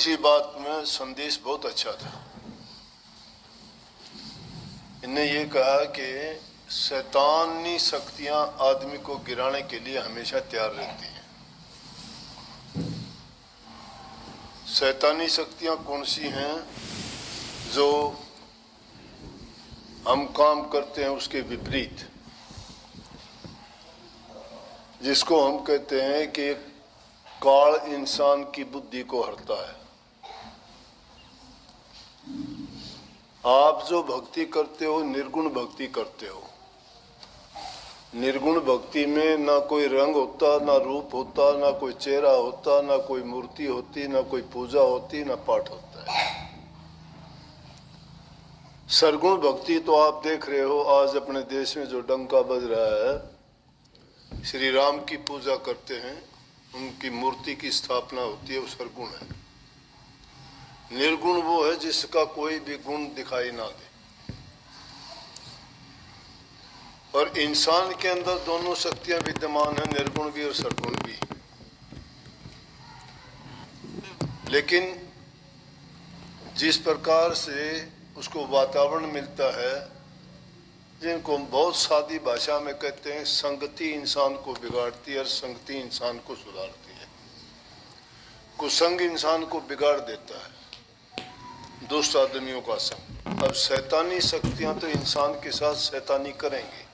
इसी बात में संदेश बहुत अच्छा था। इन्हें ये कहा कि शैतानी शक्तियां आदमी को गिराने के लिए हमेशा तैयार रहती हैं। शैतानी शक्तियां कौन सी हैं? जो हम काम करते हैं उसके विपरीत, जिसको हम कहते हैं कि काल इंसान की बुद्धि को हरता है। आप जो भक्ति करते हो निर्गुण भक्ति करते हो। निर्गुण भक्ति में ना कोई रंग होता, ना रूप होता, ना कोई चेहरा होता, ना कोई मूर्ति होती, ना कोई पूजा होती, ना पाठ होता है। सरगुण भक्ति तो आप देख रहे हो आज अपने देश में जो डंका बज रहा है। श्री राम की पूजा करते हैं, उनकी मूर्ति की स्थापना होती है, वो सरगुण है। निर्गुण वो है जिसका कोई भी गुण दिखाई ना दे। और इंसान के अंदर दोनों शक्तियां विद्यमान हैं, निर्गुण भी और सरगुण भी। लेकिन जिस प्रकार से उसको वातावरण मिलता है, जिनको हम बहुत सादी भाषा में कहते हैं, संगति इंसान को बिगाड़ती है और संगति इंसान को सुधारती है। कुसंग इंसान को बिगाड़ देता है, दुष्ट आदमियों का संग। अब शैतानी शक्तियां तो इंसान के साथ शैतानी करेंगे।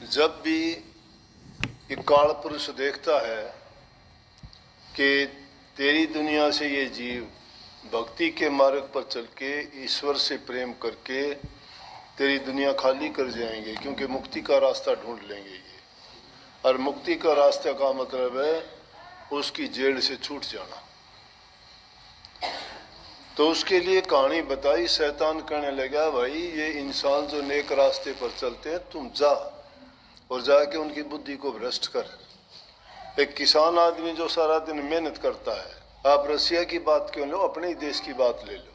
जब भी ये काल पुरुष देखता है कि तेरी दुनिया से ये जीव भक्ति के मार्ग पर चल के ईश्वर से प्रेम करके तेरी दुनिया खाली कर जाएंगे, क्योंकि मुक्ति का रास्ता ढूंढ लेंगे ये। और मुक्ति का रास्ता का मतलब है उसकी जेड़ से छूट जाना। तो उसके लिए कहानी बताई। शैतान कहने लगा, भाई ये इंसान जो नेक रास्ते पर चलते हैं, तुम जा और जाके उनकी बुद्धि को भ्रष्ट कर। एक किसान आदमी जो सारा दिन मेहनत करता है, आप रसिया की बात क्यों लो, अपने ही देश की बात ले लो।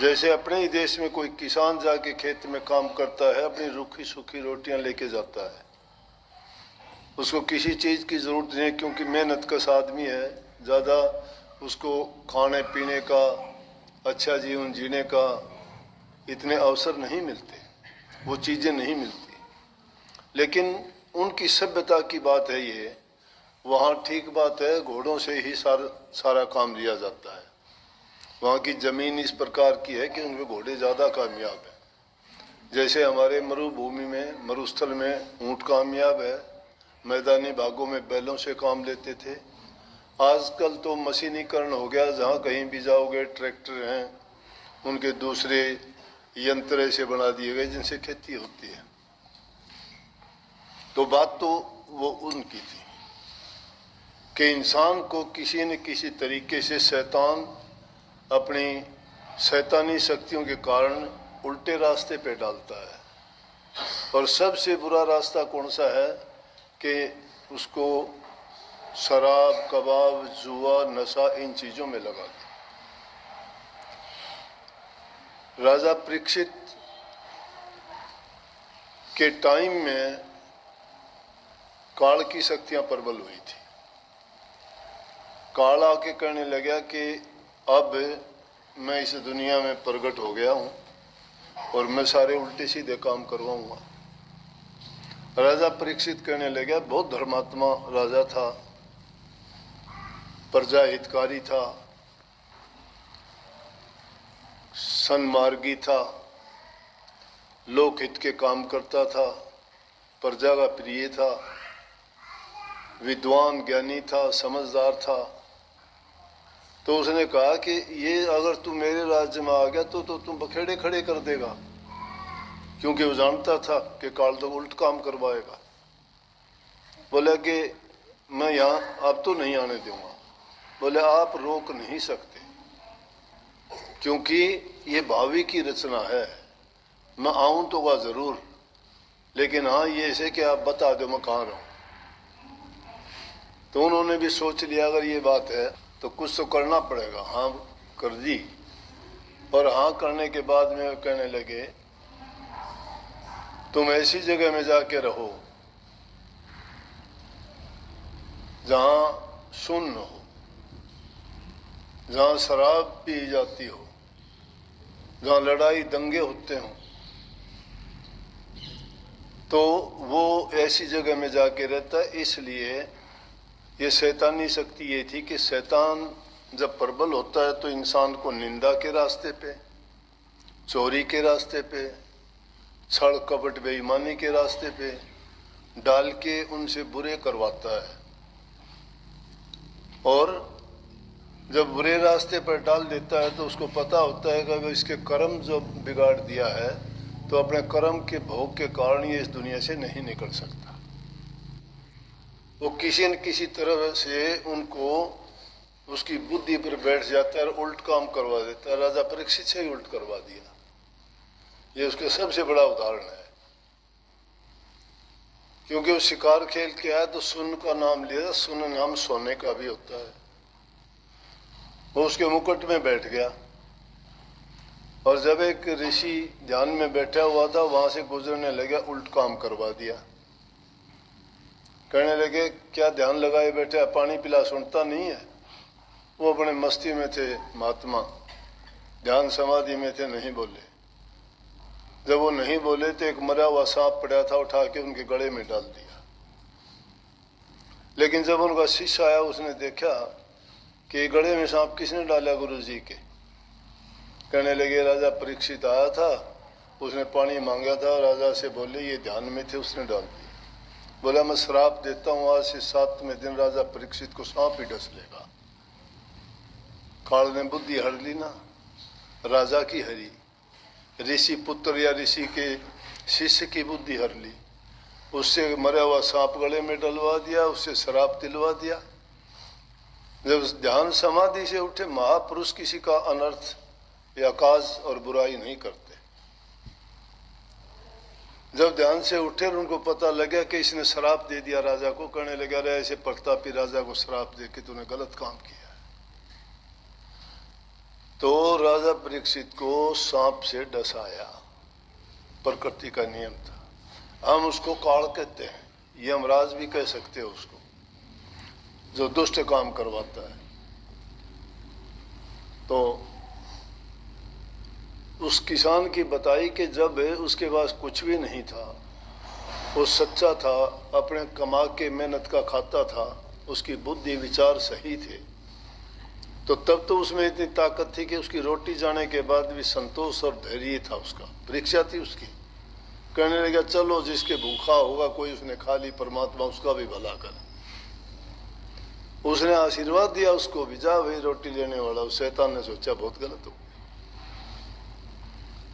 जैसे अपने ही देश में कोई किसान जाके खेत में काम करता है, अपनी रूखी सूखी रोटियां लेके जाता है, उसको किसी चीज की जरूरत नहीं, क्योंकि मेहनत कश आदमी है, ज्यादा उसको खाने पीने का, अच्छा जीवन जीने का इतने अवसर नहीं मिलते, वो चीजें नहीं मिलती। लेकिन उनकी सभ्यता की बात है ये। वहाँ ठीक बात है, घोड़ों से ही सारा काम लिया जाता है। वहाँ की जमीन इस प्रकार की है कि उनमें घोड़े ज़्यादा कामयाब है। जैसे हमारे मरुभूमि में, मरुस्थल में ऊँट कामयाब है, मैदानी भागों में बैलों से काम लेते थे। आजकल तो मशीनीकरण हो गया, जहाँ कहीं भी जाओगे ट्रैक्टर हैं, उनके दूसरे यंत्र ऐसे बना दिए गए जिनसे खेती होती है। तो बात तो वो उनकी थी कि इंसान को किसी न किसी तरीके से शैतान अपनी शैतानी शक्तियों के कारण उल्टे रास्ते पे डालता है। और सबसे बुरा रास्ता कौन सा है कि उसको शराब, कबाब, जुआ, नशा, इन चीजों में लगा दे। राजा परीक्षित के टाइम में काल की शक्तियां प्रबल हुई थी। काल आके कहने लगा कि अब मैं इस दुनिया में प्रकट हो गया हूं और मैं सारे उल्टे सीधे काम करवाऊंगा। राजा परीक्षित कहने लगा, बहुत धर्मात्मा राजा था, प्रजा हितकारी था, सन्मार्गी था, लोकहित के काम करता था, प्रजा का प्रिय था, विद्वान ज्ञानी था, समझदार था। तो उसने कहा कि ये अगर तू मेरे राज्य में आ गया तो तुम बखेड़े खड़े कर देगा, क्योंकि वो जानता था कि काल तो उल्ट काम करवाएगा। बोला कि मैं यहाँ अब तो नहीं आने दूंगा। बोले आप रोक नहीं सकते, क्योंकि ये भावी की रचना है। मैं आऊं तो वह जरूर, लेकिन हाँ ये ऐसे कि आप बता दो मैं कहाँ रहूं। तो उन्होंने भी सोच लिया अगर ये बात है तो कुछ तो करना पड़ेगा। हाँ कर दी। और हाँ करने के बाद में कहने लगे, तुम ऐसी जगह में जाके रहो जहां शून्य हो, जहाँ शराब पी जाती हो, जहाँ लड़ाई दंगे होते हों, तो वो ऐसी जगह में जाके रहता है। इसलिए ये शैतानी शक्ति ये थी कि शैतान जब प्रबल होता है तो इंसान को निंदा के रास्ते पे, चोरी के रास्ते पे, छल कपट बेईमानी के रास्ते पे डाल के उनसे बुरे करवाता है। और जब बुरे रास्ते पर डाल देता है तो उसको पता होता है कि अगर इसके कर्म जो बिगाड़ दिया है तो अपने कर्म के भोग के कारण ये इस दुनिया से नहीं निकल सकता। वो किसी न किसी तरह से उनको उसकी बुद्धि पर बैठ जाता है और उल्ट काम करवा देता है। राजा परीक्षित से ही उल्ट करवा दिया। ये उसका सबसे बड़ा उदाहरण है, क्योंकि वो शिकार खेल के आया तो सुन का नाम लिया। सुन नाम सोने का भी होता है। वो उसके मुकुट में बैठ गया और जब एक ऋषि ध्यान में बैठा हुआ था वहां से गुजरने लगा, उल्ट काम करवा दिया। कहने लगे क्या ध्यान लगाए बैठे, पानी पिला, सुनता नहीं है। वो अपने मस्ती में थे, महात्मा ध्यान समाधि में थे, नहीं बोले। जब वो नहीं बोले तो एक मरा हुआ सांप पड़ा था, उठा के उनके गले में डाल दिया। लेकिन जब उनका शिष्य आया उसने देखा कि गले में सांप किसने डाला, गुरु जी के। कहने लगे राजा परीक्षित आया था, उसने पानी मांगा था, राजा से बोले ये ध्यान में थे, उसने डाल दिया। बोला मैं श्राप देता हूं, आज से 7वें दिन राजा परीक्षित को सांप ही डस लेगा। काल ने बुद्धि हर ली ना, राजा की हरी, ऋषि पुत्र या ऋषि के शिष्य की बुद्धि हर ली। उससे मरा हुआ सांप गले में डलवा दिया, उससे श्राप दिलवा दिया। जब ध्यान समाधि से उठे महापुरुष किसी का अनर्थ या काज और बुराई नहीं करते। जब ध्यान से उठे और उनको पता लगा कि इसने श्राप दे दिया राजा को, कहने लगा रहे ऐसे प्रतापी राजा को श्राप दे के तूने गलत काम किया है। तो राजा परीक्षित को सांप से डसाया, प्रकृति का नियम था। हम उसको काल कहते हैं, यमराज भी कह सकते हो उसको, जो दुष्ट काम करवाता है। तो उस किसान की बताई कि जब उसके पास कुछ भी नहीं था, वो सच्चा था, अपने कमा के मेहनत का खाता था, उसकी बुद्धि विचार सही थे, तो तब तो उसमें इतनी ताकत थी कि उसकी रोटी जाने के बाद भी संतोष और धैर्य था उसका, परीक्षा थी उसकी। कहने लगा चलो जिसके भूखा होगा कोई उसने खा ली, परमात्मा उसका भी भला करे। उसने आशीर्वाद दिया उसको भी, जा भाई रोटी लेने वाला। उस शैतान ने सोचा बहुत गलत हो।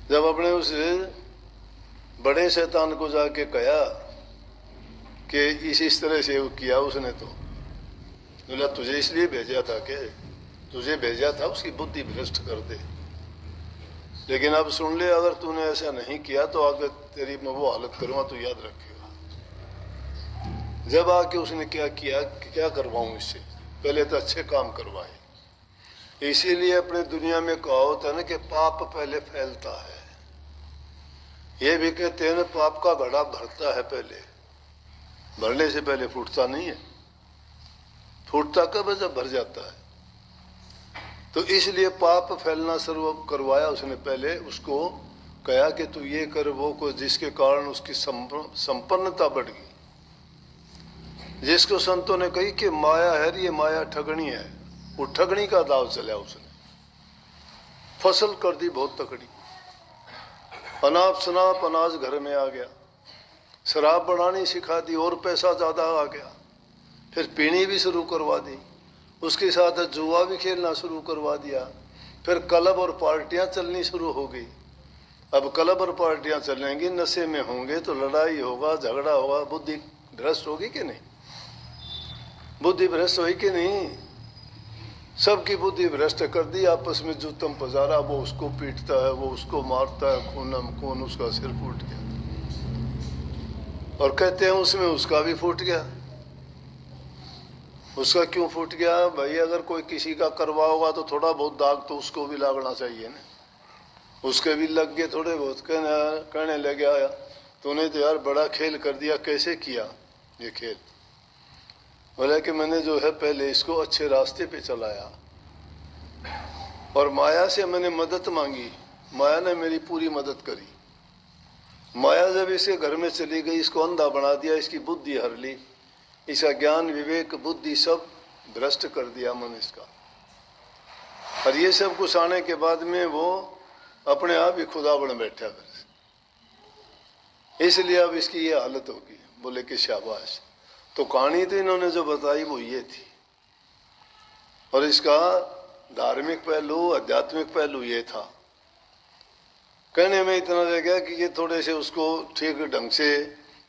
जब अपने उस बड़े शैतान को जाके कहा कि इस तरह से वो किया उसने, तो बोला तुझे इसलिए भेजा था कि तुझे भेजा था उसकी बुद्धि भ्रष्ट कर दे, लेकिन अब सुन ले अगर तूने ऐसा नहीं किया तो आगे तेरी मैं वो हालत करूंगा, तो याद रखेगा। जब आके उसने क्या किया कि क्या करवाऊं इससे, पहले तो अच्छे काम करवाए। इसीलिए अपने दुनिया में कहावत है ना कि पाप पहले फैलता है। ये भी कहते हैं ना पाप का घड़ा भरता है पहले, भरने से पहले फूटता नहीं है। फूटता कब है, जब भर जाता है। तो इसलिए पाप फैलना शुरू करवाया उसने। पहले उसको कहा कि तू ये कर वो को, जिसके कारण उसकी संपन्नता बढ़ गई। जिसको संतों ने कही कि माया है, ये माया ठगनी है, वो ठगनी का दाव चला उसने, फसल कर दी बहुत तकड़ी। अनाप शनाप अनाज घर में आ गया, शराब बनानी सिखा दी और पैसा ज्यादा आ गया, फिर पीनी भी शुरू करवा दी, उसके साथ जुआ भी खेलना शुरू करवा दिया। फिर क्लब और पार्टियां चलनी शुरू हो गई। अब क्लब और पार्टियां चलेंगी, नशे में होंगे तो लड़ाई होगा, झगड़ा होगा, बुद्धि भ्रष्ट होगी कि नहीं? बुद्धि भ्रष्ट हुई कि नहीं? सबकी बुद्धि भ्रष्ट कर दी, आपस में जूतम पजारा, वो उसको पीटता है, वो उसको मारता है, खूनम खून, उसका सिर फूट गया। और कहते हैं उसमें उसका भी फूट गया। उसका क्यों फूट गया भाई? अगर कोई किसी का करवा होगा तो थोड़ा बहुत दाग तो उसको भी लागना चाहिए ना। उसके भी लग गए थोड़े बहुत। कहने लग गया तूने तो यार बड़ा खेल कर दिया। कैसे किया ये खेल? बोला कि मैंने जो है पहले इसको अच्छे रास्ते पे चलाया, और माया से मैंने मदद मांगी, माया ने मेरी पूरी मदद करी। माया जब इसके घर में चली गई, इसको अंधा बना दिया, इसकी बुद्धि हर ली, इसका ज्ञान विवेक बुद्धि सब भ्रष्ट कर दिया मन इसका। और ये सब कुछ आने के बाद में वो अपने आप ही खुदा बन बैठा फिर, इसलिए अब इसकी ये हालत होगी। बोले कि शाबाश। तो कहानी तो इन्होंने जो बताई वो ये थी, और इसका धार्मिक पहलू आध्यात्मिक पहलू ये था। कहने में इतना रह गया कि ये थोड़े से उसको ठीक ढंग से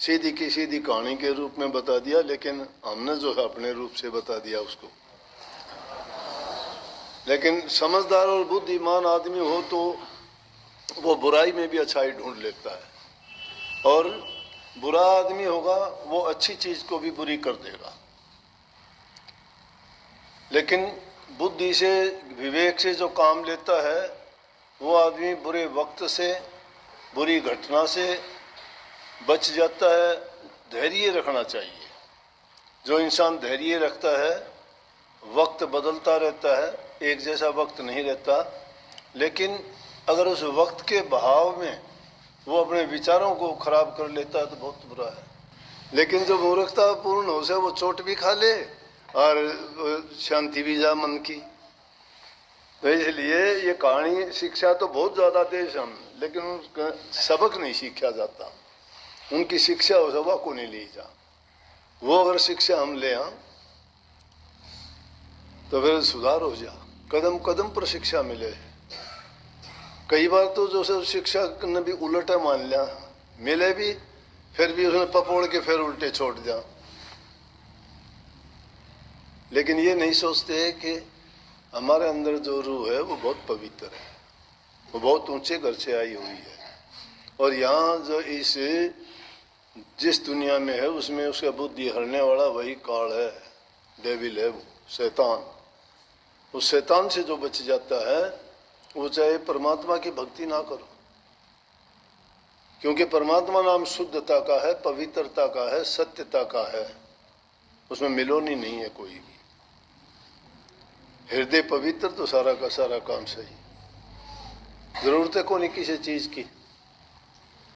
सीधी की सीधी कहानी के रूप में बता दिया, लेकिन हमने जो है अपने रूप से बता दिया उसको। लेकिन समझदार और बुद्धिमान आदमी हो तो वो बुराई में भी अच्छाई ढूंढ लेता है, और बुरा आदमी होगा वो अच्छी चीज को भी बुरी कर देगा। लेकिन बुद्धि से विवेक से जो काम लेता है वो आदमी बुरे वक्त से बुरी घटना से बच जाता है। धैर्य रखना चाहिए। जो इंसान धैर्य रखता है, वक्त बदलता रहता है, एक जैसा वक्त नहीं रहता, लेकिन अगर उस वक्त के बहाव में वो अपने विचारों को खराब कर लेता है तो बहुत बुरा है। लेकिन जो मूर्खता पूर्ण हो से वो चोट भी खा ले और शांति भी जा मन की। तो इसलिए ये कहानी शिक्षा तो बहुत ज़्यादा देश हम, लेकिन उनका सबक नहीं सीखा जाता। उनकी शिक्षा हो सभा को नहीं ली जा। वो अगर शिक्षा हम ले आं तो फिर सुधार हो जा, कदम कदम पर शिक्षा मिले। कई बार तो जो सब शिक्षा ने भी उल्टा मान लिया, मिले भी फिर भी उसने पपोड़ के फिर उल्टे छोड़ दिया। लेकिन ये नहीं सोचते कि हमारे अंदर जो रूह है वो बहुत पवित्र है, वो बहुत ऊंचे घर से आई हुई है, और यहाँ जो इस जिस दुनिया में है उसमें उसका बुद्धि हरने वाला वही काल है, डेविल है, वो शैतान। उस शैतान से जो बच जाता है वो चाहे परमात्मा की भक्ति ना करो, क्योंकि परमात्मा नाम शुद्धता का है, पवित्रता का है, सत्यता का है, उसमें मिलोनी नहीं है कोई भी। हृदय पवित्र तो सारा का सारा काम सही। जरूरत है कौन किसी चीज की।